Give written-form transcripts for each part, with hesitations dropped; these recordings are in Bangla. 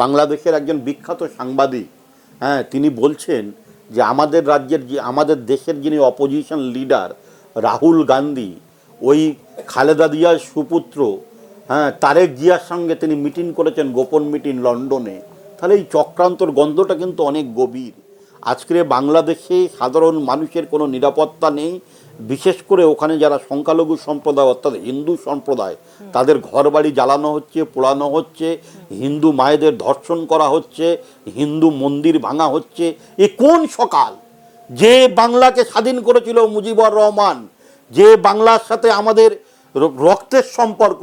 বাংলাদেশের একজন বিখ্যাত সাংবাদিক, হ্যাঁ, তিনি বলছেন যে আমাদের রাজ্যের যে আমাদের দেশের যিনি অপোজিশন লিডার রাহুল গান্ধী ওই খালেদা জিয়ার সুপুত্র, হ্যাঁ, তারেক জিয়ার সঙ্গে তিনি মিটিং করেছেন, গোপন মিটিং লন্ডনে। তাহলে এই চক্রান্তর গন্ধটা কিন্তু অনেক গভীর। আজকে বাংলাদেশে সাধারণ মানুষের কোনো নিরাপত্তা নেই, বিশেষ করে ওখানে যারা সংখ্যালঘু সম্প্রদায় অর্থাৎ হিন্দু সম্প্রদায়, তাদের ঘরবাড়ি জ্বালানো হচ্ছে, পোড়ানো হচ্ছে, হিন্দু মায়েদের ধর্ষণ করা হচ্ছে, হিন্দু মন্দির ভাঙা হচ্ছে। এ কোন সকাল? যে বাংলাকে স্বাধীন করেছিল মুজিবুর রহমান, যে বাংলার সাথে আমাদের রক্তের সম্পর্ক,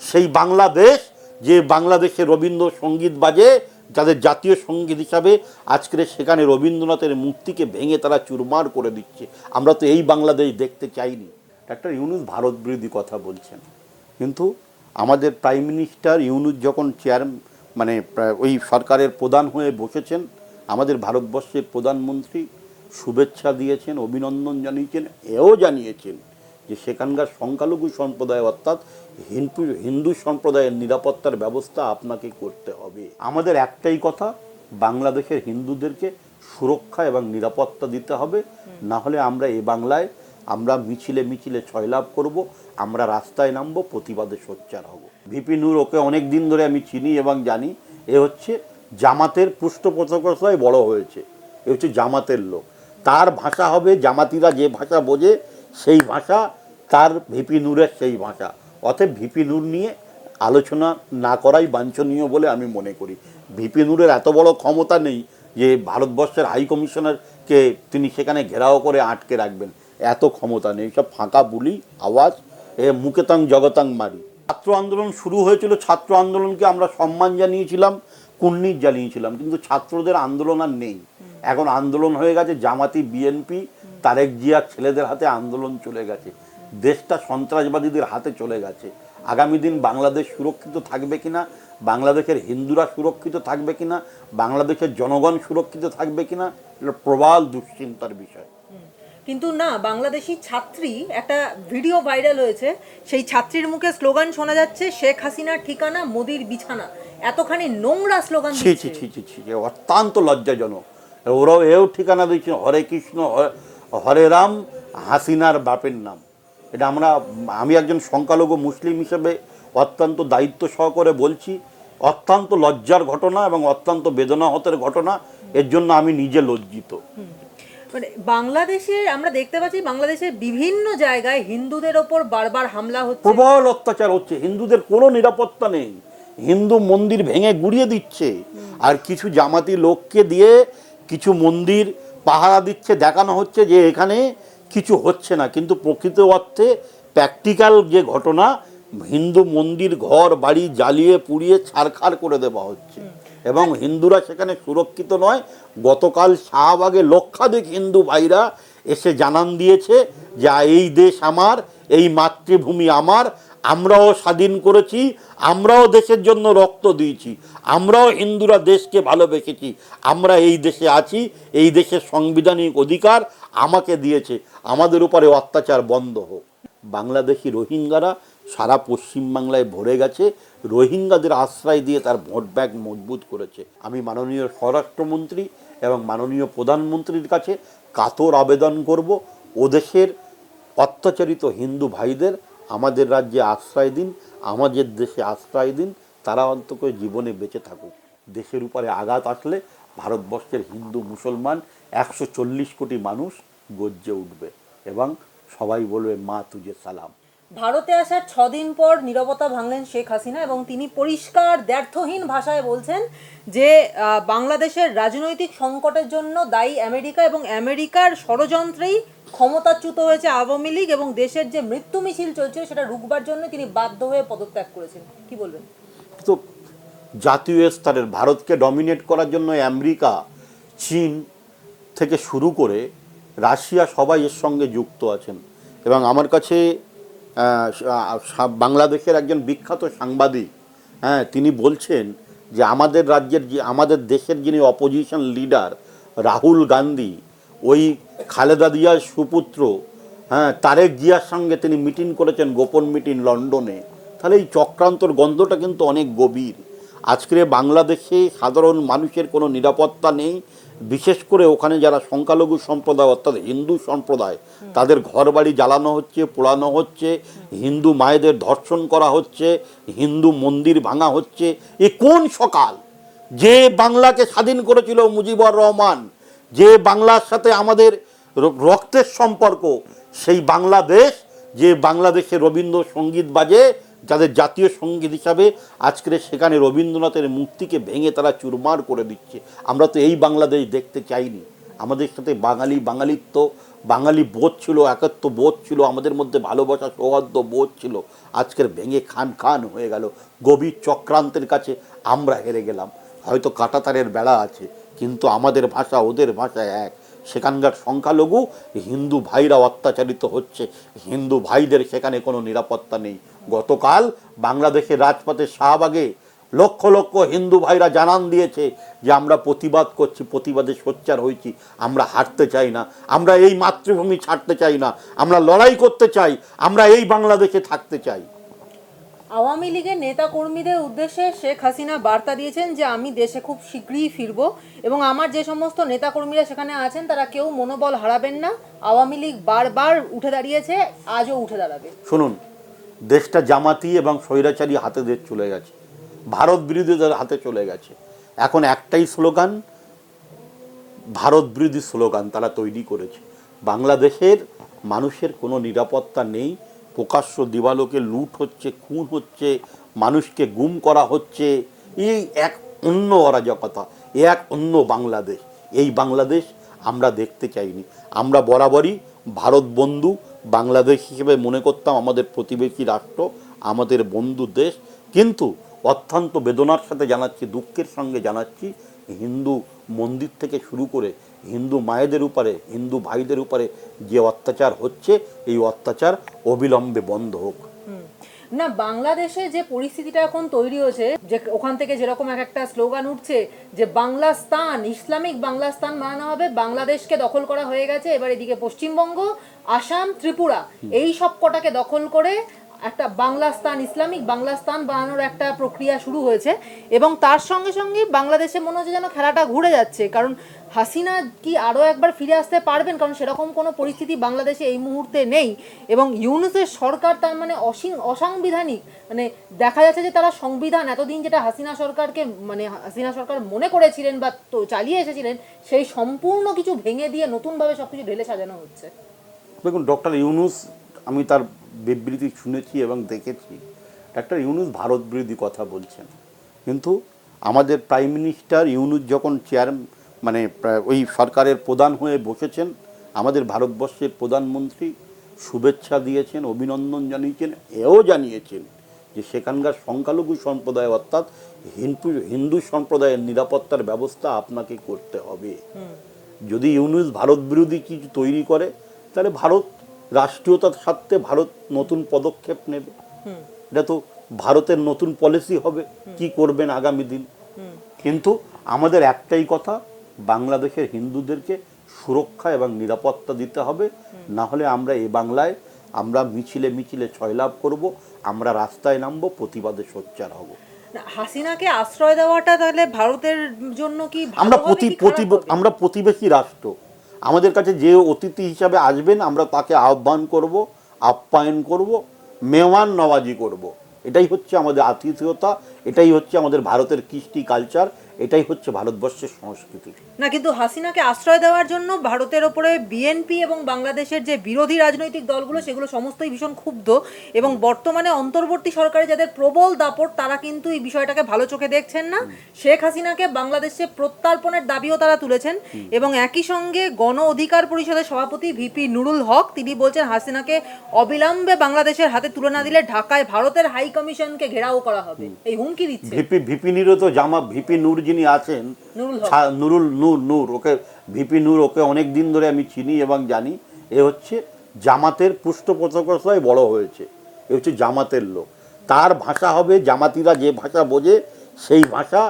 সেই বাংলাদেশ, যে বাংলাদেশে রবীন্দ্রসঙ্গীত বাজে যাদের জাতীয় সঙ্গীত হিসাবে, আজকের সেখানে রবীন্দ্রনাথের মূর্তিকে ভেঙে তারা চুরমার করে দিচ্ছে। আমরা তো এই বাংলাদেশ দেখতে চাইনি। ডাক্তার ইউনূস ভারত বিরোধী কথা বলছেন, কিন্তু আমাদের প্রাইম মিনিস্টার ইউনূস যখন ওই সরকারের প্রধান হয়ে বসেছেন, আমাদের ভারতবর্ষের প্রধানমন্ত্রী শুভেচ্ছা দিয়েছেন, অভিনন্দন জানিয়েছেন, এও জানিয়েছেন যে সেখানকার সংখ্যালঘু সম্প্রদায় অর্থাৎ হিন্দু সম্প্রদায়ের নিরাপত্তার ব্যবস্থা আপনাকে করতে হবে। আমাদের একটাই কথা, বাংলাদেশের হিন্দুদেরকে সুরক্ষা এবং নিরাপত্তা দিতে হবে, না হলে আমরা এ বাংলায় আমরা মিছিলে মিছিলে জয়লাভ করব, আমরা রাস্তায় নামবো, প্রতিবাদে সোচ্চার হব। ভিপি নূর, ওকে অনেক দিন ধরে আমি চিনি এবং জানি, এ হচ্ছে জামাতের পৃষ্ঠপোষকতায় বড় হয়েছে, এ হচ্ছে জামাতের লোক। তার ভাষা হবে, জামাতিরা যে ভাষা বোঝে সেই ভাষা, তার ভিপি নূরের সেই ভাষা। অতএব ভিপি নূর নিয়ে আলোচনা না করাই বাঞ্ছনীয় বলে আমি মনে করি। ভিপি নূরের এত বড় ক্ষমতা নেই যে ভারতবর্ষের হাই কমিশনারকে তিনি সেখানে ঘেরাও করে আটকে রাখবেন, এত ক্ষমতা নেই। সব ফাঁকা বুলি আওয়াজ, মুকেতাং জগতাং মারি। ছাত্র আন্দোলন শুরু হয়েছিল, ছাত্র আন্দোলনকে আমরা সম্মান জানিয়েছিলাম, কুর্নিশ জানিয়েছিলাম, কিন্তু ছাত্রদের আন্দোলন আর নেই। এখন আন্দোলন হয়ে গেছে জামাতি, বিএনপি, তারেক জিয়ার ছেলেদের হাতে আন্দোলন চলে গেছে, দেশটা সন্ত্রাসবাদীদের হাতে চলে গেছে। আগামী দিন বাংলাদেশ সুরক্ষিত থাকবে কিনা, বাংলাদেশের হিন্দুরা সুরক্ষিত থাকবে কিনা, বাংলাদেশের জনগণ সুরক্ষিত থাকবে কিনা, এটা প্রবল দুশ্চিন্তার বিষয়। কিন্তু না, বাংলাদেশি ছাত্রী, একটা ভিডিও ভাইরাল হয়েছে, সেই ছাত্রীর মুখে স্লোগান শোনা যাচ্ছে, শেখ হাসিনার ঠিকানা মোদির বিছানা। এতখানি নোংরা স্লোগান দিচ্ছে, অত্যন্ত লজ্জাজনক। ওরাও এও ঠিকানা দিচ্ছে, হরে কৃষ্ণ হরে রাম, হাসিনার বাপের নাম। এটা আমি একজন সংখ্যালঘু মুসলিম হিসেবে অত্যন্ত দায়িত্ব সহকারে বলছি, অত্যন্ত লজ্জার ঘটনা এবং অত্যন্ত বেদনাহতের ঘটনা। এর জন্য আমি নিজে লজ্জিত। মানে বাংলাদেশের আমরা দেখতে পাচ্ছি, বাংলাদেশের বিভিন্ন জায়গায় হিন্দুদের ওপর বারবার হামলা হচ্ছে, প্রবল অত্যাচার হচ্ছে, হিন্দুদের কোনো নিরাপত্তা নেই, হিন্দু মন্দির ভেঙে গুড়িয়ে দিচ্ছে, আর কিছু জামাতি লোককে দিয়ে কিছু মন্দির পাহারা দিচ্ছে, দেখানো হচ্ছে যে এখানে কিছু হচ্ছে না, কিন্তু প্রকৃত অর্থে প্র্যাকটিক্যাল যে ঘটনা, হিন্দু মন্দির ঘর বাড়ি জ্বালিয়ে পুড়িয়ে ছারখার করে দেওয়া হচ্ছে এবং হিন্দুরা সেখানে সুরক্ষিত নয়। গতকাল শাহবাগে লক্ষাধিক হিন্দু ভাইরা এসে জানান দিয়েছে যে এই দেশ আমার, এই মাতৃভূমি আমার, আমরাও স্বাধীন করেছি, আমরাও দেশের জন্য রক্ত দিয়েছি, আমরাও হিন্দুরা দেশকে ভালোবেসেছি, আমরা এই দেশে আছি, এই দেশের সাংবিধানিক অধিকার আমাকে দিয়েছে, আমাদের উপরে অত্যাচার বন্ধ হোক। বাংলাদেশি রোহিঙ্গারা সারা পশ্চিমবাংলায় ভরে গেছে, রোহিঙ্গাদের আশ্রয় দিয়ে তার ভোট ব্যাংক মজবুত করেছে। আমি মাননীয় স্বরাষ্ট্রমন্ত্রী এবং মাননীয় প্রধানমন্ত্রীর কাছে কাতর আবেদন করব, ওদেশের অত্যাচারিত হিন্দু ভাইদের আমাদের রাজ্যে আশ্রয় দিন, আমাদের দেশে আশ্রয় দিন, তারা অন্তত জীবনে বেঁচে থাকুক। দেশের উপরে আঘাত আসলে ভারতবর্ষের হিন্দু মুসলমান 140 কোটি মানুষ গর্জে উঠবে এবং সবাই বলবে মা তুজে সালাম। ভারতে আসার 6 দিন পর নীরবতা ভাঙলেন শেখ হাসিনা এবং তিনি পরিষ্কার দ্ব্যর্থহীন ভাষায় বলছেন যে বাংলাদেশের রাজনৈতিক সংকটের জন্য দায়ী আমেরিকা এবং আমেরিকার ষড়যন্ত্রেই ক্ষমতাচ্যুত হয়েছে আওয়ামী লীগ এবং দেশের যে মৃত্যু মিছিল চলছে সেটা রুখবার জন্য তিনি বাধ্য হয়ে পদত্যাগ করেছেন। কি বলবেন? তো জাতীয় স্তরের ভারতকে ডমিনেট করার জন্য আমেরিকা, চীন থেকে শুরু করে রাশিয়া সবাই এর সঙ্গে যুক্ত আছেন এবং আমার কাছে বাংলাদেশের একজন বিখ্যাত সাংবাদিক, হ্যাঁ, তিনি বলছেন যে আমাদের দেশের যিনি অপোজিশন লিডার রাহুল গান্ধী ওই খালেদা জিয়ার সুপুত্র, হ্যাঁ, তারেক জিয়ার সঙ্গে তিনি মিটিং করেছেন, গোপন মিটিং লন্ডনে। তাহলে এই চক্রান্তর গন্ধটা কিন্তু অনেক গভীর। আজকে বাংলাদেশে সাধারণ মানুষের কোনো নিরাপত্তা নেই। বিশেষ করে ওখানে যারা সংখ্যালঘু সম্প্রদায় অর্থাৎ হিন্দু সম্প্রদায়, তাদের ঘরবাড়ি জ্বালানো হচ্ছে, পোড়ানো হচ্ছে, হিন্দু মায়েদের ধর্ষণ করা হচ্ছে, হিন্দু মন্দির ভাঙা হচ্ছে। এ কোন সকাল? যে বাংলাকে স্বাধীন করেছিল মুজিবুর রহমান, যে বাংলার সাথে আমাদের রক্তের সম্পর্ক, সেই বাংলাদেশ, যে বাংলাদেশে রবীন্দ্রসঙ্গীত বাজে যাদের জাতীয় সঙ্গীত হিসাবে, আজকের সেখানে রবীন্দ্রনাথের মূর্তিকে ভেঙে তারা চুরমার করে দিচ্ছে। আমরা তো এই বাংলাদেশ দেখতে চাইনি। আমাদের সাথে বাঙালিত্ব, বাঙালি বোধ ছিল, একত্ব বোধ ছিল, আমাদের মধ্যে ভালোবাসা সৌহার্দ্য বোধ ছিল। আজকের ভেঙে খান খান হয়ে গেল। গভীর চক্রান্তের কাছে আমরা হেরে গেলাম। হয়তো কাঁটাতারের বেড়া আছে, কিন্তু আমাদের ভাষা ওদের ভাষা এক। সেখানকার সংখ্যালঘু হিন্দু ভাইরা অত্যাচারিত হচ্ছে, হিন্দু ভাইদের সেখানে কোনো নিরাপত্তা নেই। গতকাল বাংলাদেশের রাজপথে শাহবাগে লক্ষ লক্ষ হিন্দু ভাইরা জানান দিয়েছে যে আমরা প্রতিবাদ করছি, প্রতিবাদে সোচ্চার হয়েছি, আমরা হারতে চাই না, আমরা এই মাতৃভূমি ছাড়তে চাই না, আমরা লড়াই করতে চাই, আমরা এই বাংলাদেশে থাকতে চাই। আওয়ামী লীগের নেতা কর্মীদের উদ্দেশ্যে শেখ হাসিনা বার্তা দিয়েছেন যে আমি দেশে খুব শীঘ্রই ফিরব, এবং আমার যে সমস্ত নেতা কর্মীরা সেখানে আছেন তারা কেউ মনোবল হারাবেন না। আওয়ামী লীগ বারবার উঠে দাঁড়িয়েছে, আজও উঠে দাঁড়াবে। শুনুন, দেশটা জামাতি এবং স্বৈরাচারী হাতে দেশ চলে গেছে, ভারত বিরোধীদের হাতে চলে গেছে। এখন একটাই স্লোগান, ভারত বিরোধী স্লোগান তারা তৈরি করেছে। বাংলাদেশের মানুষের কোনো নিরাপত্তা নেই। প্রকাশ্য দিবালোকে লুট হচ্ছে, খুন হচ্ছে, মানুষকে গুম করা হচ্ছে। এই এক অন্য অরাজকতা, এক অন্য বাংলাদেশ। এই বাংলাদেশ আমরা দেখতে চাইনি। আমরা বরাবরই ভারত বন্ধু বাংলাদেশ হিসেবে মনে করতাম, আমাদের প্রতিবেশী রাষ্ট্র, আমাদের বন্ধু দেশ। কিন্তু অত্যন্ত বেদনার সাথে জানাচ্ছি, দুঃখের সঙ্গে জানাচ্ছি, হিন্দু মন্দির থেকে শুরু করে হিন্দু মায়েদের উপরে, হিন্দু ভাইদের উপরে যে অত্যাচার হচ্ছে, এই অত্যাচার অবিলম্বে বন্ধ হোক। না, বাংলাদেশে যে পরিস্থিতিটা এখন তৈরি হয়েছে, যে ওখান থেকে যেরকম একটা স্লোগান উঠছে যে বাংলাস্তান, ইসলামিক বাংলাস্তান বানানো হবে, বাংলাদেশকে দখল করা হয়ে গেছে, এবার এদিকে পশ্চিমবঙ্গ, আসাম, ত্রিপুরা, এই সব কটাকে দখল করে একটা বাংলাস্তান, ইসলামিক বাংলাস্তান বানানোর একটা প্রক্রিয়া শুরু হয়েছে। এবং তার সঙ্গে সঙ্গে বাংলাদেশে মনে হচ্ছে যেন খেলাটা ঘুরে যাচ্ছে। কারণ হাসিনা কি আরও একবার ফিরে আসতে পারবেন? কারণ সেরকম কোনো পরিস্থিতি বাংলাদেশে এই মুহূর্তে নেই। এবং ইউনূসের সরকার তার মানে অসাংবিধানিক, মানে দেখা যাচ্ছে যে তারা সংবিধান এতদিন যেটা হাসিনা সরকারকে, মানে হাসিনা সরকার মনে করেছিলেন বা তো চালিয়ে এসেছিলেন, সেই সম্পূর্ণ কিছু ভেঙে দিয়ে নতুনভাবে সব কিছু ঢেলে সাজানো হচ্ছে। দেখুন, ডক্টর ইউনূস, আমি তার বিবৃতি শুনেছি এবং দেখেছি। ডক্টর ইউনূস ভারত বিরোধী কথা বলছেন, কিন্তু আমাদের প্রাইম মিনিস্টার ইউনূস যখন মানে ওই সরকারের প্রধান হয়ে বসেছেন, আমাদের ভারতবর্ষের প্রধানমন্ত্রী শুভেচ্ছা দিয়েছেন, অভিনন্দন জানিয়েছেন, এও জানিয়েছেন যে সেখানকার সংখ্যালঘু সম্প্রদায় অর্থাৎ হিন্দু সম্প্রদায়ের নিরাপত্তার ব্যবস্থা আপনাকে করতে হবে। যদি ইউনূস ভারত বিরোধী কিছু তৈরি করে, তাহলে ভারত রাষ্ট্রীয়তার স্বার্থে ভারত নতুন পদক্ষেপ নেবে। এটা তো ভারতের নতুন পলিসি হবে, কি করবেন আগামী দিন। কিন্তু আমাদের একটাই কথা, বাংলাদেশের হিন্দুদেরকে সুরক্ষা এবং নিরাপত্তা দিতে হবে। না হলে আমরা এই বাংলায় আমরা মিছিলে মিছিলে জয়লাভ করব, আমরা রাস্তায় নামবো, প্রতিবাদে সোচ্চার হব। হাসিনাকে আশ্রয় দেওয়াটা তাহলে ভারতের জন্য কি আমরা প্রতিবেশী রাষ্ট্র, আমাদের কাছে যে অতিথি হিসাবে আসবেন আমরা তাকে আহ্বান করব, আপ্যায়ন করব, মেহমান নওয়াজি করব। এটাই হচ্ছে আমাদের আতিথেয়তা, এটাই হচ্ছে আমাদের ভারতের কৃষ্টি কালচার, এটাই হচ্ছে ভারতবর্ষের সংস্কৃতি। না, কিন্তু হাসিনাকে আশ্রয় দেওয়ার জন্য ভারতের ওপরে বিএনপি এবং বাংলাদেশের যে বিরোধী রাজনৈতিক দলগুলো, সেগুলো সমস্তই ভীষণ ক্ষুব্ধ। এবং বর্তমানে অন্তর্বর্তী সরকারে যাদের প্রবল দাপট, তারা কিন্তু এই বিষয়টাকে ভালো চোখে দেখছেন না। শেখ হাসিনাকে বাংলাদেশে প্রত্যর্পণের দাবিও তারা তুলেছেন। এবং একই সঙ্গে গণ অধিকার পরিষদের সভাপতি ভিপি নুরুল হক, তিনি বলছেন হাসিনাকে অবিলম্বে বাংলাদেশের হাতে তুলে না দিলে ঢাকায় ভারতের হাই কমিশনকে ঘেরাও করা হবে, এই হুমকি দিচ্ছে। ভিপি নুরও তো ভিপি নূর যিনি আছেন, নূর ওকে ভিপি নূর, ওকে অনেক দিন ধরে আমি চিনি এবং জানি। এ হচ্ছে জামাতের পৃষ্ঠপোষকতায় বড় হয়েছে, এ হচ্ছে জামাতের লোক। তার ভাষা হবে, জামাতিরা যে ভাষা বোঝে সেই ভাষা,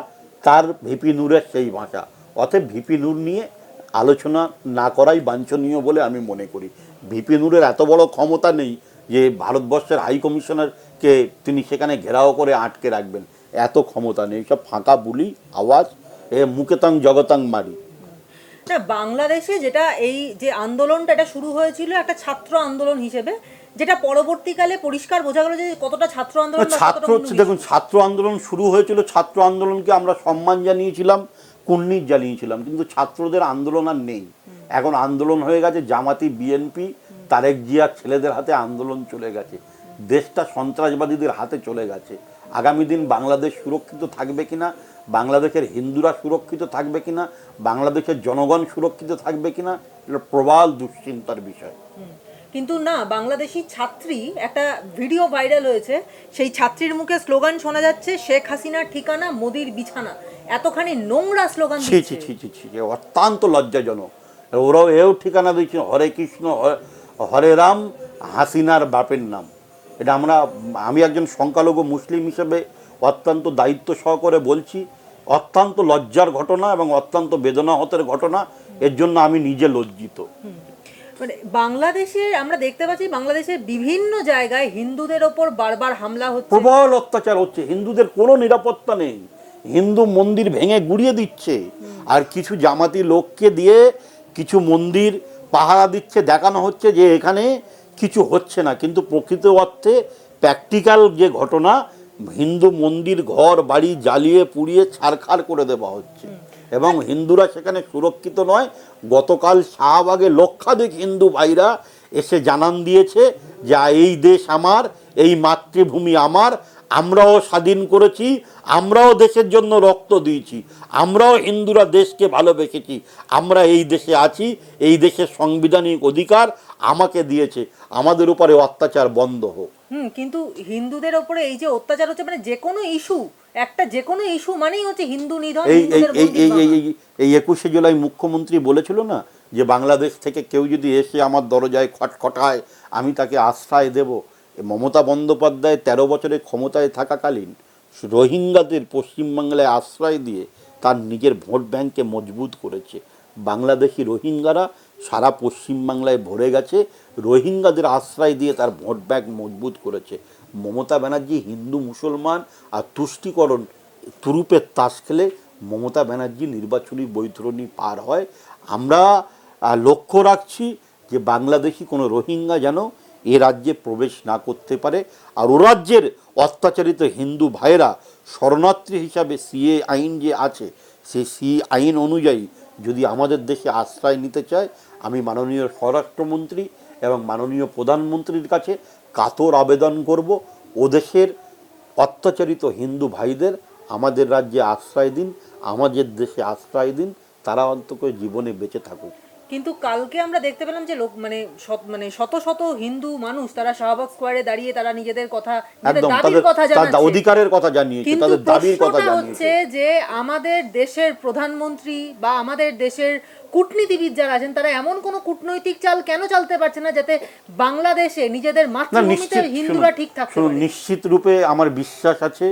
তার ভিপি নূরের সেই ভাষা। অতএব ভিপি নূর নিয়ে আলোচনা না করাই বাঞ্ছনীয় বলে আমি মনে করি। ভিপি নূরের এত বড় ক্ষমতা নেই যে ভারতবর্ষের হাই কমিশনারকে তিনি সেখানে ঘেরাও করে আটকে রাখবেন। এত ক্ষমতা নেই, সব ফাঁকা বুলি আওয়াজ, এ মুকেতাং জগতাং মারি। না, বাংলাদেশে যেটা এই যে আন্দোলনটা এটা শুরু হয়েছিল একটা ছাত্র আন্দোলন হিসেবে, যেটা পরবর্তীকালে পরিষ্কার বোঝা গেল যে কতটা ছাত্র আন্দোলন বা ছাত্র কতটা হচ্ছে, দেখুন ছাত্র আন্দোলন শুরু হয়েছিল, ছাত্র আন্দোলনকে আমরা সম্মান জানিয়েছিলাম, কুর্নিশ জানিয়েছিলাম, কিন্তু ছাত্রদের আন্দোলন আর নেই। এখন আন্দোলন হয়ে গেছে জামাতি, বিএনপি, তারেক জিয়ার ছেলেদের হাতে আন্দোলন চলে গেছে, দেশটা সন্ত্রাসবাদীদের হাতে চলে গেছে। আগামী দিন বাংলাদেশ সুরক্ষিত থাকবে কিনা, বাংলাদেশের হিন্দুরা সুরক্ষিত থাকবে কিনা, বাংলাদেশের জনগণ সুরক্ষিত থাকবে কিনা, এটা প্রবল দুশ্চিন্তার বিষয়। কিন্তু না, বাংলাদেশি ছাত্রী একটা ভিডিও ভাইরাল হয়েছে, সেই ছাত্রীর মুখে স্লোগান শোনা যাচ্ছে শেখ হাসিনার ঠিকানা মোদির বিছানা। এতখানি নোংরা স্লোগান ছি দিচ্ছে। ছি ছি ছি ছি, অত্যন্ত লজ্জাজনক। ওরাও এও ঠিকানা দিচ্ছে হরে কৃষ্ণ হরে রাম, হাসিনার বাপের নাম। এটা আমি একজন সংখ্যালঘু মুসলিম হিসেবে অত্যন্ত দায়িত্ব সহকারে বলছি, অত্যন্ত লজ্জার ঘটনা এবং অত্যন্ত বেদনাহতের ঘটনা। এর জন্য আমি নিজে লজ্জিত। মানে বাংলাদেশের আমরা দেখতে পাচ্ছি বাংলাদেশের বিভিন্ন জায়গায় হিন্দুদের ওপর বারবার হামলা হচ্ছে, প্রবল অত্যাচার হচ্ছে, হিন্দুদের কোনো নিরাপত্তা নেই, হিন্দু মন্দির ভেঙে গুড়িয়ে দিচ্ছে, আর কিছু জামাতি লোককে দিয়ে কিছু মন্দির পাহারা দিচ্ছে, দেখানো হচ্ছে যে এখানে কিছু হচ্ছে না, কিন্তু প্রকৃত অর্থে প্র্যাকটিক্যাল যে ঘটনা, হিন্দু মন্দির ঘর বাড়ি জ্বালিয়ে পুড়িয়ে ছারখার করে দেওয়া হচ্ছে এবং হিন্দুরা সেখানে সুরক্ষিত নয়। গতকাল শাহবাগে লক্ষাধিক হিন্দু ভাইরা এসে জানান দিয়েছে যে এই দেশ আমার, এই মাতৃভূমি আমার, আমরাও স্বাধীন করেছি, আমরাও দেশের জন্য রক্ত দিয়েছি, আমরাও হিন্দুরা দেশকে ভালোবেসেছি, আমরা এই দেশে আছি, এই দেশের সাংবিধানিক অধিকার আমাকে দিয়েছে, আমাদের উপরে অত্যাচার বন্ধ হোক। কিন্তু হিন্দুদের ওপরে এই যে অত্যাচার হচ্ছে, মানে যে কোনো ইস্যু মানেই হচ্ছে হিন্দু নিধন, এই এই হিন্দুদের এই বন্দি করা। এই এই এই 21শে জুলাই মুখ্যমন্ত্রী বলেছিল না যে বাংলাদেশ থেকে কেউ যদি এসে আমার দরজায় খটখটায় আমি তাকে আশ্রয় দেব। মমতা বন্দ্যোপাধ্যায় 13 বছরের ক্ষমতায় থাকাকালীন রোহিঙ্গাদের পশ্চিমবাংলায় আশ্রয় দিয়ে তার নিজের ভোট ব্যাংককে মজবুত করেছে। বাংলাদেশি রোহিঙ্গারা সারা পশ্চিমবাংলায় ভরে গেছে, রোহিঙ্গাদের আশ্রয় দিয়ে তার ভোট ব্যাংক মজবুত করেছে। মমতা ব্যানার্জি হিন্দু মুসলমান আর তুষ্টিকরণ তুরুপের তাস খেলে মমতা ব্যানার্জি নির্বাচনী বৈতরণী পার হয়। আমরা লক্ষ্য রাখছি যে বাংলাদেশি কোনো রোহিঙ্গা যেন এ রাজ্যে প্রবেশ না করতে পারে, আর ও রাজ্যের অত্যাচারিত হিন্দু ভাইয়েরা শরণার্থী হিসাবে সিএ আইন যে আছে, সেই সিএ আইন অনুযায়ী যদি আমাদের দেশে আশ্রয় নিতে চায়, আমি মাননীয় স্বরাষ্ট্রমন্ত্রী এবং মাননীয় প্রধানমন্ত্রীর কাছে কাতর আবেদন করব, ও দেশের অত্যাচারিত হিন্দু ভাইদের আমাদের রাজ্যে আশ্রয় দিন, আমাদের দেশে আশ্রয় দিন, তারা অন্তত জীবনে বেঁচে থাকুক। কিন্তু কালকে আমরা দেখতে পেলাম যে শত শত হিন্দু মানুষ তারা শাহবাগ স্কোয়ারে দাঁড়িয়ে তারা নিজেদের কথা, নিজেদের একদম দাবির কথা তাদের জানাচ্ছে, অধিকারের কথা জানিয়েছে, কিন্তু তাদের দাবির কথা প্রশ্নটা জানিয়েছে। হচ্ছে যে আমাদের দেশের প্রধানমন্ত্রী বা আমাদের দেশের কূটনীতিবিদ যারা আছেন তারা এমন কোনো কূটনৈতিক চাল কেন চালতে পারছে না যাতে বাংলাদেশে নিজেদের না, মাতৃভূমিতে নিশ্চিত হিন্দুরা ঠিক থাকতে পারে? নিশ্চিত রূপে আমার বিশ্বাস আছে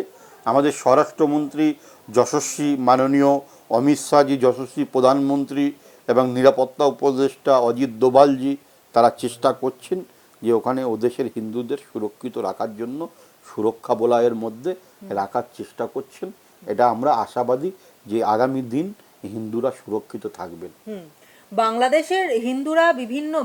আমাদের স্বরাষ্ট্রমন্ত্রী যশস্বী মাননীয় অমিত শাহজি, যশস্বী প্রধানমন্ত্রী এবং নিরাপত্তা উপদেষ্টা অজিত দোভালজি, তারা চেষ্টা করছেন যে ওখানে ওদেশের হিন্দুদের সুরক্ষিত রাখার জন্য সুরক্ষা বলয়ের মধ্যে রাখার চেষ্টা করছেন। এটা আমরা আশাবাদী যে আগামী দিন হিন্দুরা সুরক্ষিত থাকবেন। বাংলাদেশের হিন্দুরা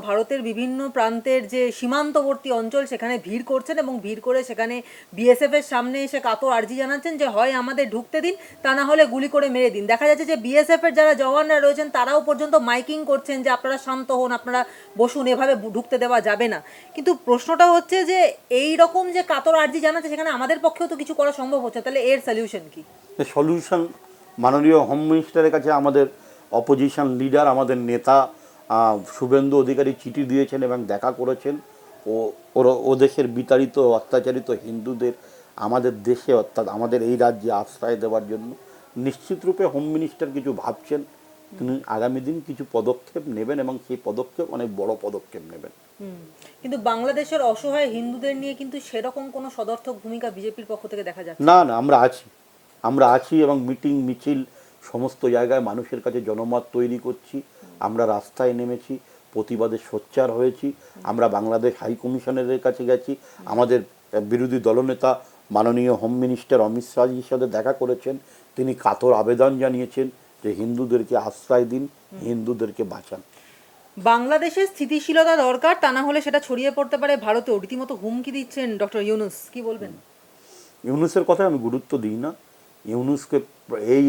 ভারতের বিভিন্ন প্রান্তের যে সীমান্তবর্তী অঞ্চল সেখানে ভিড় করছেন এবং ভিড় করে সেখানে বিএসএফ এর সামনে এসে কাতর আর্জি জানাচ্ছেন যে হয় আমাদের ঢুকতে দিন, তা না হলে গুলি করে মেরে দিন। দেখা যাচ্ছে যে বিএসএফ এর যারা জওয়ানরা রয়েছেন তারাও পর্যন্ত মাইকিং করছেন যে আপনারা শান্ত হন, আপনারা বসুন, এভাবে ঢুকতে দেওয়া যাবে না। কিন্তু প্রশ্নটা হচ্ছে যে এই রকম যে কাতর আর্জি জানাচ্ছে সেখানে আমাদের পক্ষেও তো কিছু করা সম্ভব হচ্ছে, তাহলে এর সলিউশন কি? সলিউশন মাননীয় হোম মিনিস্টারের কাছে আমাদের অপোজিশন লিডার, আমাদের নেতা শুভেন্দু অধিকারী চিঠি দিয়েছেন এবং দেখা করেছেন। ও দেশের বিতাড়িত অত্যাচারিত হিন্দুদের আমাদের দেশে অর্থাৎ আমাদের এই রাজ্যে আশ্রয় দেওয়ার জন্য নিশ্চিত রূপে হোম মিনিস্টার কিছু ভাবছেন। তিনি আগামী দিন কিছু পদক্ষেপ নেবেন এবং সেই পদক্ষেপ অনেক বড় পদক্ষেপ নেবেন। কিন্তু বাংলাদেশের অসহায় হিন্দুদের নিয়ে কিন্তু সেরকম কোনো সদর্থক ভূমিকা বিজেপির পক্ষ থেকে দেখা যাচ্ছে না। আমরা আছি এবং মিটিং মিছিল সমস্ত জায়গায় মানুষের কাছে জনমত তৈরি করছি। আমরা রাস্তায় নেমেছি, প্রতিবাদে সোচ্চার হয়েছি। আমরা বাংলাদেশ হাই কমিশনারের কাছে গেছি, আমাদের বিরোধী দলনেতা মাননীয় হোম মিনিস্টার অমিত শাহজির সাথে দেখা করেছেন, তিনি কাতর আবেদন জানিয়েছেন যে হিন্দুদেরকে আশ্রয় দিন, হিন্দুদেরকে বাঁচান। বাংলাদেশে স্থিতিশীলতা দরকার, তা না হলে সেটা ছড়িয়ে পড়তে পারে ভারতেও, রীতিমতো হুমকি দিচ্ছেন ডক্টর ইউনূস, কি বলবেন? ইউনূসের কথায় আমি গুরুত্ব দিই না। ইউনূসকে এই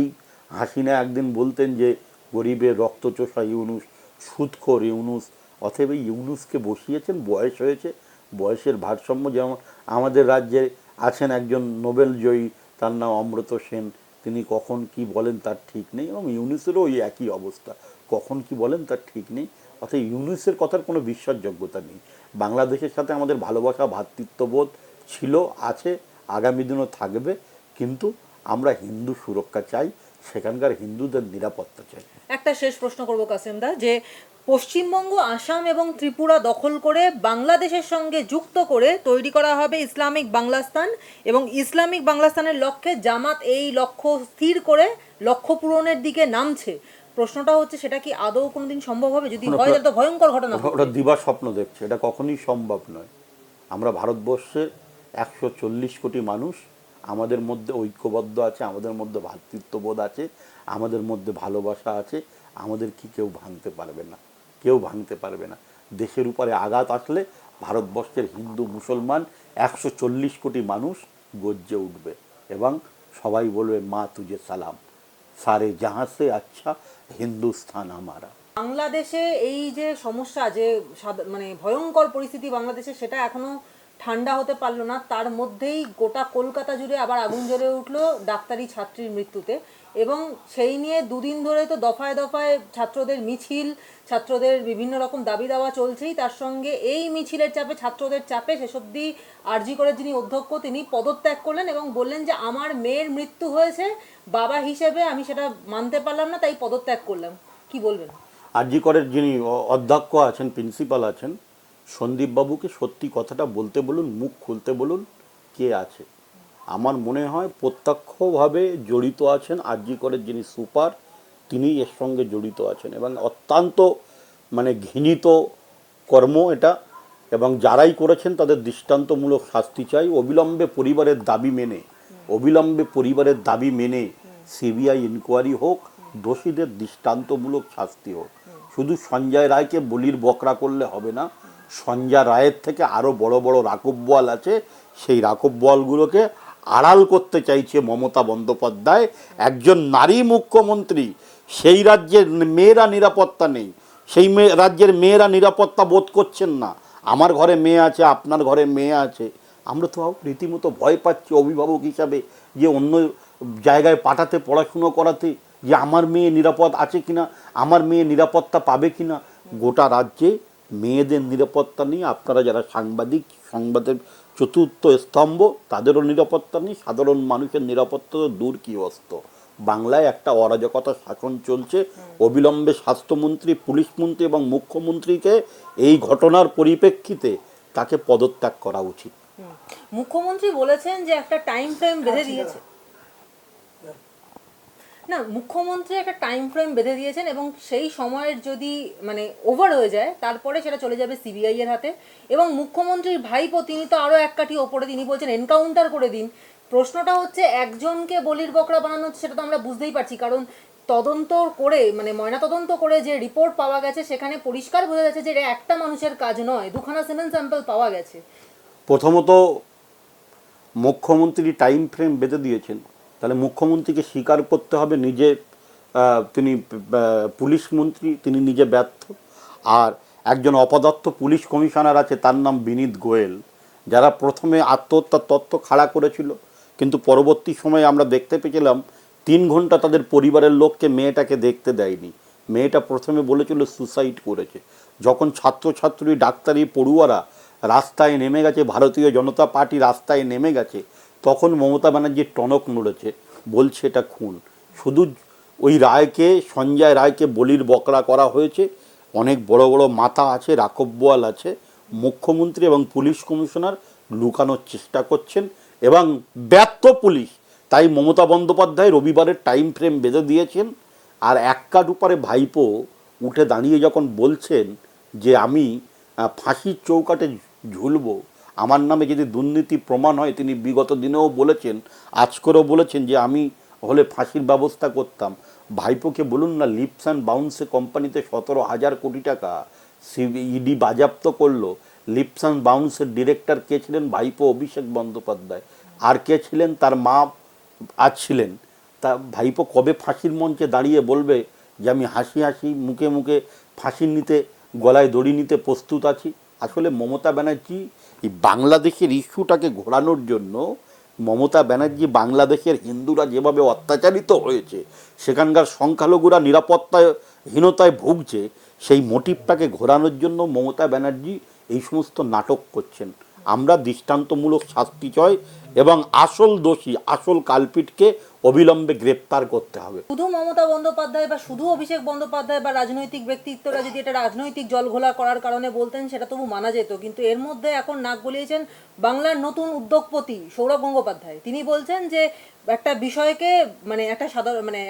হাসিনা একদিন বলতেন যে গরিবের রক্তচোষা ইউনূস, সুদখোর ইউনূস, অতএব এই ইউনূসকে বসিয়েছেন, বয়স হয়েছে, বয়সের ভারসাম্য। যেমন আমাদের রাজ্যে আছেন একজন নোবেল জয়ী, তার নাম অমর্ত্য সেন, তিনি কখন কি বলেন তার ঠিক নেই, এবং ইউনূসেরও ওই একই অবস্থা, কখন কি বলেন তার ঠিক নেই। অর্থাৎ ইউনূসের কথার কোনো বিশ্বাসযোগ্যতা নেই। বাংলাদেশের সাথে আমাদের ভালোবাসা, ভ্রাতৃত্ববোধ ছিল, আছে, আগামী দিনও থাকবে, কিন্তু আমরা হিন্দু সুরক্ষা চাই, সেখানকার হিন্দুদের নিরাপত্তা চাই। একটা শেষ প্রশ্ন করব কাসেমদা, যে পশ্চিমবঙ্গ, আসাম এবং ত্রিপুরা দখল করে বাংলাদেশের সঙ্গে যুক্ত করে তৈরি করা হবে ইসলামিক বাংলাস্তান, এবং ইসলামিক বাংলাস্তানের লক্ষ্যে জামাত এই লক্ষ্য স্থির করে লক্ষ্য পূরণের দিকে নামছে। প্রশ্নটা হচ্ছে, সেটা কি আদৌ কোনোদিন সম্ভব হবে? যদি হয় তাহলে তো ভয়ঙ্কর ঘটনা হবে। ওটা দিবা স্বপ্ন দেখছে, এটা কখনোই সম্ভব নয়। আমরা ভারতবর্ষে 140 কোটি মানুষ, আমাদের মধ্যে ঐক্যবদ্ধ আছে, আমাদের মধ্যে ভ্রাতৃত্ববোধ আছে, আমাদের মধ্যে ভালোবাসা আছে, আমাদের কি কেউ ভাঙতে পারবে না, কেউ ভাঙতে পারবে না। দেশের উপরে আঘাত আসলে ভারতবর্ষের হিন্দু মুসলমান 140 কোটি মানুষ গর্জে উঠবে এবং সবাই বলবে মা তুঝে সালাম, সারে জাহাঁ সে আচ্ছা হিন্দুস্তান আমারা। বাংলাদেশে এই যে সমস্যা, যে মানে ভয়ঙ্কর পরিস্থিতি বাংলাদেশে, সেটা এখনো ঠান্ডা হতে পারলো না, তার মধ্যেই গোটা কলকাতা জুড়ে আবার আগুন জ্বলে উঠলো ডাক্তারি ছাত্রীর মৃত্যুতে, এবং সেই নিয়ে দুদিন ধরে তো দফায় দফায় ছাত্রদের মিছিল, ছাত্রদের বিভিন্ন রকম দাবি দাওয়া চলছেই, তার সঙ্গে এই মিছিলের চাপে, ছাত্রদের চাপে শেষ অবধি আরজি করে যিনি অধ্যক্ষ তিনি পদত্যাগ করলেন এবং বললেন যে আমার মেয়ের মৃত্যু হয়েছে, বাবা হিসেবে আমি সেটা মানতে পারলাম না, তাই পদত্যাগ করলাম। কি বলবেন? আরজি করের যিনি অধ্যক্ষ আছেন, প্রিন্সিপাল আছেন, সন্দীপবাবুকে সত্যি কথাটা বলতে বলুন, মুখ খুলতে বলুন, কে আছে। আমার মনে হয় প্রত্যক্ষভাবে জড়িত আছেন আরজি করের যিনি সুপার, তিনি এর সঙ্গে জড়িত আছেন, এবং অত্যন্ত মানে ঘৃণিত কর্ম এটা, এবং যারাই করেছেন তাদের দৃষ্টান্তমূলক শাস্তি চাই। অবিলম্বে পরিবারের দাবি মেনে সিবিআই ইনকোয়ারি হোক, দোষীদের দৃষ্টান্তমূলক শাস্তি হোক। শুধু সঞ্জয় রায়কে বলির বকরা করলে হবে না, সঞ্জয় রায়ের থেকে আরও বড় বড় রাঘববোয়াল আছে, সেই রাঘববোয়ালগুলোকে আড়াল করতে চাইছে মমতা বন্দ্যোপাধ্যায়, একজন নারী মুখ্যমন্ত্রী। সেই রাজ্যের মেয়েরা নিরাপত্তা নেই, সেই রাজ্যের মেয়েরা নিরাপত্তা বোধ করছেন না। আমার ঘরে মেয়ে আছে, আপনার ঘরে মেয়ে আছে, আমরা তো রীতিমতো ভয় পাচ্ছি অভিভাবক হিসাবে, যে অন্য জায়গায় পাঠাতে, পড়াশুনো করাতে, যে আমার মেয়ে নিরাপদ আছে কিনা, আমার মেয়ে নিরাপত্তা পাবে কিনা। গোটা রাজ্যে মেয়েদের নিরাপত্তা নেই। আপনারা যারা সাংবাদিক, সংবাদের চতুর্থ স্তম্ভ, তাদেরও নিরাপত্তা নেই, সাধারণ মানুষের নিরাপত্তা তো দূর কি অস্ত। বাংলায় একটা অরাজকতা শাসন চলছে। অবিলম্বে স্বাস্থ্যমন্ত্রী, পুলিশ মন্ত্রী এবং মুখ্যমন্ত্রীকে এই ঘটনার পরিপ্রেক্ষিতে তাকে পদত্যাগ করা উচিত। মুখ্যমন্ত্রী বলেছেন যে একটা টাইম ফ্রেম বেঁধে দিয়েছে, না মুখ্যমন্ত্রী একটা টাইম ফ্রেম বেঁধে দিয়েছেন, এবং সেই সময়ের যদি মানে ওভার হয়ে যায় তারপরে সেটা চলে যাবে সিবিআই এর হাতে। এবং মুখ্যমন্ত্রীর ভাইপো তিনি তো আরও এক কাঠি ওপরে, তিনি বলছেন এনকাউন্টার করে দিন। প্রশ্নটা হচ্ছে, একজনকে বলির বকরা বানানো হচ্ছে সেটা তো আমরা বুঝতেই পারছি, কারণ তদন্ত করে, মানে ময়না তদন্ত করে যে রিপোর্ট পাওয়া গেছে সেখানে পরিষ্কার বোঝা যাচ্ছে যে এটা একটা মানুষের কাজ নয়, দুখানা সিমেন্ট স্যাম্পল পাওয়া গেছে। প্রথমত মুখ্যমন্ত্রী টাইম ফ্রেম বেঁধে দিয়েছেন, তাহলে মুখ্যমন্ত্রীকে স্বীকার করতে হবে নিজে তিনি পুলিশ মন্ত্রী, তিনি নিজে ব্যর্থ। আর একজন অপদার্থ পুলিশ কমিশনার আছে, তার নাম বিনীত গোয়েল, যারা প্রথমে আত্মহত্যার তথ্য খাড়া করেছিল, কিন্তু পরবর্তী সময়ে আমরা দেখতে পেয়েছিলাম 3 ঘন্টা তাদের পরিবারের লোককে মেয়েটাকে দেখতে দেয়নি। মেয়েটা প্রথমে বলেছিল সুসাইড করেছে। যখন ছাত্রছাত্রী, ডাক্তারি পড়ুয়ারা রাস্তায় নেমে গেছে, ভারতীয় জনতা পার্টি রাস্তায় নেমে গেছে, তখন মমতা ব্যানার্জি টনক নড়েছে, বলছে এটা খুন। শুধু ওই রায়কে, সঞ্জয় রায়কে বলির বকরা করা হয়েছে। অনেক বড় বড় মাথা আছে, রাঘববোয়াল আছে, মুখ্যমন্ত্রী এবং পুলিশ কমিশনার লুকানোর চেষ্টা করছেন এবং ব্যর্থ পুলিশ। তাই মমতা বন্দ্যোপাধ্যায় রবিবারের টাইম ফ্রেম বেঁধে দিয়েছেন। আর এক কাঠ উপরে ভাইপো উঠে দাঁড়িয়ে যখন বলছেন যে আমি ফাঁসির চৌকাঠে ঝুলবো, আমার নামে যদি দুর্নীতি প্রমাণ হয়, তিনি বিগত দিনেও বলেছেন, আজকেও বলেছেন যে আমি হলে ফাঁসির ব্যবস্থা করতাম। ভাইপোকে বলুন না, লিপস অ্যান্ড বাউন্সে কোম্পানিতে 17,000 কোটি টাকা ইডি বাজেয়াপ্ত করলো। লিপস অ্যান্ড বাউন্সের ডিরেক্টর কে ছিলেন? ভাইপো অভিষেক বন্দ্যোপাধ্যায়। আর কে ছিলেন? তার মা আজ ছিলেন। তা ভাইপো কবে ফাঁসির মঞ্চে দাঁড়িয়ে বলবে যে আমি হাসি হাসি মুখে মুখে ফাঁসি নিতে, গলায় দড়ি নিতে প্রস্তুত আছি? আসলে মমতা ব্যানার্জি এই বাংলাদেশের ইস্যুটাকে ঘোরানোর জন্য, মমতা ব্যানার্জি বাংলাদেশের হিন্দুরা যেভাবে অত্যাচারিত হয়েছে, সেখানকার সংখ্যালঘুরা নিরাপত্তাহীনতায় ভুগছে, সেই মোটিভটাকে ঘোরানোর জন্য মমতা ব্যানার্জি এই সমস্ত নাটক করছেন। আমরা দৃষ্টান্তমূলক শাস্তি চাই এবং আসল দোষী, আসল কালপিটকে অবিলম্বে গ্রেপ্তার করতে হবে। শুধু মমতা বন্দ্যোপাধ্যায় বা শুধু অভিষেক বন্দ্যোপাধ্যায় বা রাজনৈতিক ব্যক্তিত্বরা যদি এটা রাজনৈতিক জলঘোলা করার কারণে বলতেন, সেটা তবু মানা যেত। কিন্তু এর মধ্যে এখন নাক গলিয়েছেন বাংলার নতুন উদ্যোগপতি সৌরভ গঙ্গোপাধ্যায়। তিনি বলছেন যে একটা বিষয়কে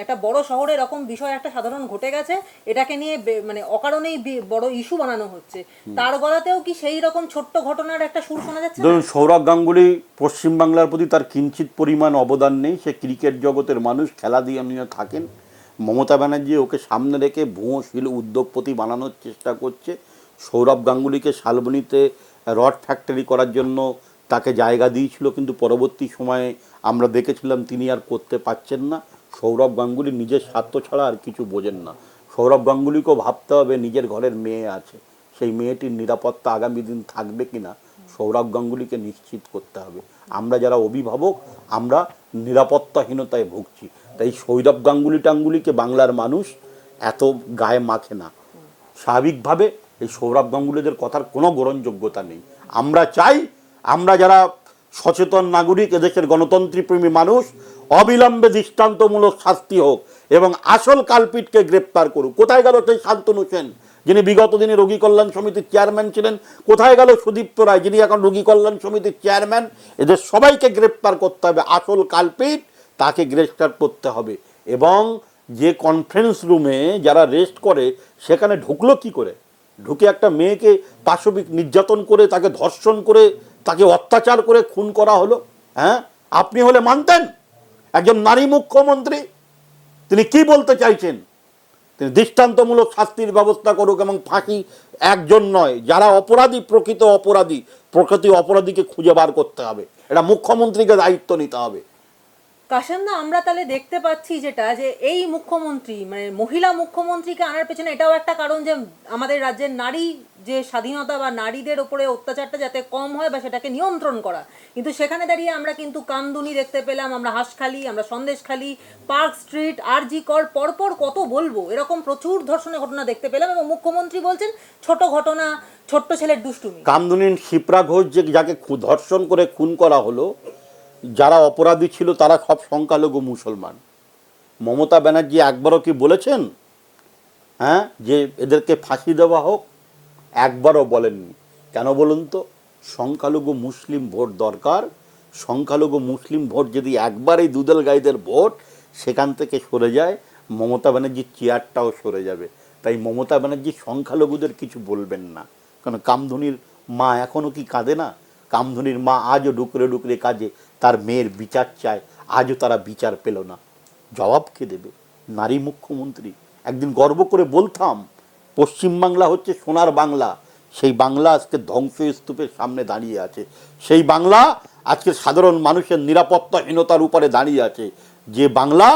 একটা বড় শহরে এরকম বিষয় একটা সাধারণ ঘটে গেছে, এটাকে নিয়ে অকারণেই বড় ইস্যু বানানো হচ্ছে। তার গলাতেও কি সেই রকম ছোট্ট ঘটনার একটা সুর শোনা যাচ্ছে? ধরুন, সৌরভ গাঙ্গুলি পশ্চিমবাংলার প্রতি তার কিঞ্চিত পরিমাণ অবদান নেই। সে ক্রিকেট জগতের মানুষ, খেলা দিয়ে নিয়ে থাকেন। মমতা ব্যানার্জি ওকে সামনে রেখে ভুয়োশীল উদ্যোগপতি বানানোর চেষ্টা করছে। সৌরভ গাঙ্গুলিকে শালবনীতে রড ফ্যাক্টরি করার জন্য তাকে জায়গা দিয়েছিল, কিন্তু পরবর্তী সময়ে আমরা দেখেছিলাম তিনি আর করতে পারছেন না। সৌরভ গাঙ্গুলি নিজের স্বার্থ ছাড়া আর কিছু বোঝেন না। সৌরভ গাঙ্গুলিকেও ভাবতে হবে নিজের ঘরের মেয়ে আছে, সেই মেয়েটির নিরাপত্তা আগামী দিন থাকবে কিনা সৌরভ গাঙ্গুলিকে নিশ্চিত করতে হবে। আমরা যারা অভিভাবক, আমরা নিরাপত্তাহীনতায় ভুগছি। তাই সৌরভ টাঙ্গুলিকে বাংলার মানুষ এত গায়ে মাখে না। স্বাভাবিকভাবে এই সৌরভ গাঙ্গুলিদের কথার কোনো গ্রহণযোগ্যতা নেই। আমরা চাই, আমরা যারা সচেতন নাগরিক, এদেশের গণতন্ত্রপ্রেমী মানুষ, অবিলম্বে দৃষ্টান্তমূলক শাস্তি হোক এবং আসল কালপিটকে গ্রেপ্তার করুক। কোথায় গেল সেই শান্তনু সেন, যিনি বিগত দিনে রোগী কল্যাণ সমিতির চেয়ারম্যান ছিলেন? কোথায় গেল সুদীপ্ত রায়, যিনি এখন রোগী কল্যাণ সমিতির চেয়ারম্যান? এদের সবাইকে গ্রেপ্তার করতে হবে। আসল কালপিট তাকে গ্রেপ্তার করতে হবে। এবং যে কনফারেন্স রুমে যারা রেস্ট করে, সেখানে ঢুকলো কি করে? ঢুকে একটা মেয়েকে পাশবিক নির্যাতন করে, তাকে ধর্ষণ করে, তাকে অত্যাচার করে খুন করা হলো। হ্যাঁ, আপনি হলে মানতেন? একজন নারী মুখ্যমন্ত্রী, তিনি কি বলতে চাইছেন? তিনি দৃষ্টান্তমূলক শাস্তির ব্যবস্থা করুক এবং ফাঁসি একজন নয়, যারা অপরাধী, প্রকৃত অপরাধীকে খুঁজে বার করতে হবে। এটা মুখ্যমন্ত্রীকে দায়িত্ব নিতে হবে। কাশেমদা, আমরা তাহলে দেখতে পাচ্ছি যেটা, যে এই মুখ্যমন্ত্রী মহিলা মুখ্যমন্ত্রীকে আনার পেছনে এটাও একটা কারণ, যে আমাদের রাজ্যের নারী যে স্বাধীনতা বা নারীদের ওপরে অত্যাচারটা যাতে কম হয় বা সেটাকে নিয়ন্ত্রণ করা। কিন্তু সেখানে দাঁড়িয়ে আমরা কিন্তু কামদুনি দেখতে পেলাম, আমরা হাঁসখালি, আমরা সন্দেশখালি, পার্ক স্ট্রিট, আরজি কর, পরপর কত বলবো, এরকম প্রচুর ধর্ষণের ঘটনা দেখতে পেলাম। এবং মুখ্যমন্ত্রী বলছেন ছোট ঘটনা, ছোট্ট ছেলের দুষ্টুমি। কামদুনির শিপ্রা ঘোষ, যাকে ধর্ষণ করে খুন করা হলো, যারা অপরাধী ছিল তারা সব সংখ্যালঘু মুসলমান। মমতা ব্যানার্জি একবারও কি বলেছেন হ্যাঁ যে এদেরকে ফাঁসি দেওয়া হোক? একবারও বলেননি। কেন বলুন তো? সংখ্যালঘু মুসলিম ভোট দরকার। সংখ্যালঘু মুসলিম ভোট যদি একবার এই দুদল গাইদের ভোট সেখান থেকে সরে যায়, মমতা ব্যানার্জির চেয়ারটাও সরে যাবে। তাই মমতা ব্যানার্জি সংখ্যালঘুদের কিছু বলবেন না। কারণ কামধুনির মা এখনও কি কাঁদে না? কামধুনির মা আজও ডুকরে ডুকরে কাজে, তার মেয়ের বিচার চায়, আজও তারা বিচার পেল না। জবাব কে দেবে? নারী মুখ্যমন্ত্রী। একদিন গর্ব করে বলতাম পশ্চিমবাংলা হচ্ছে সোনার বাংলা, সেই বাংলা আজকে ধ্বংসস্তূপের সামনে দাঁড়িয়ে আছে। সেই বাংলা আজকে সাধারণ মানুষের নিরাপত্তাহীনতার উপরে দাঁড়িয়ে আছে। যে বাংলা,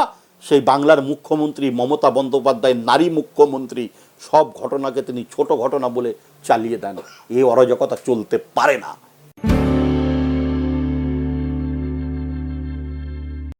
সেই বাংলার মুখ্যমন্ত্রী মমতা বন্দ্যোপাধ্যায়, নারী মুখ্যমন্ত্রী, সব ঘটনাকে তিনি ছোট ঘটনা বলে চালিয়ে দেন। এই অরাজকতা চলতে পারে না।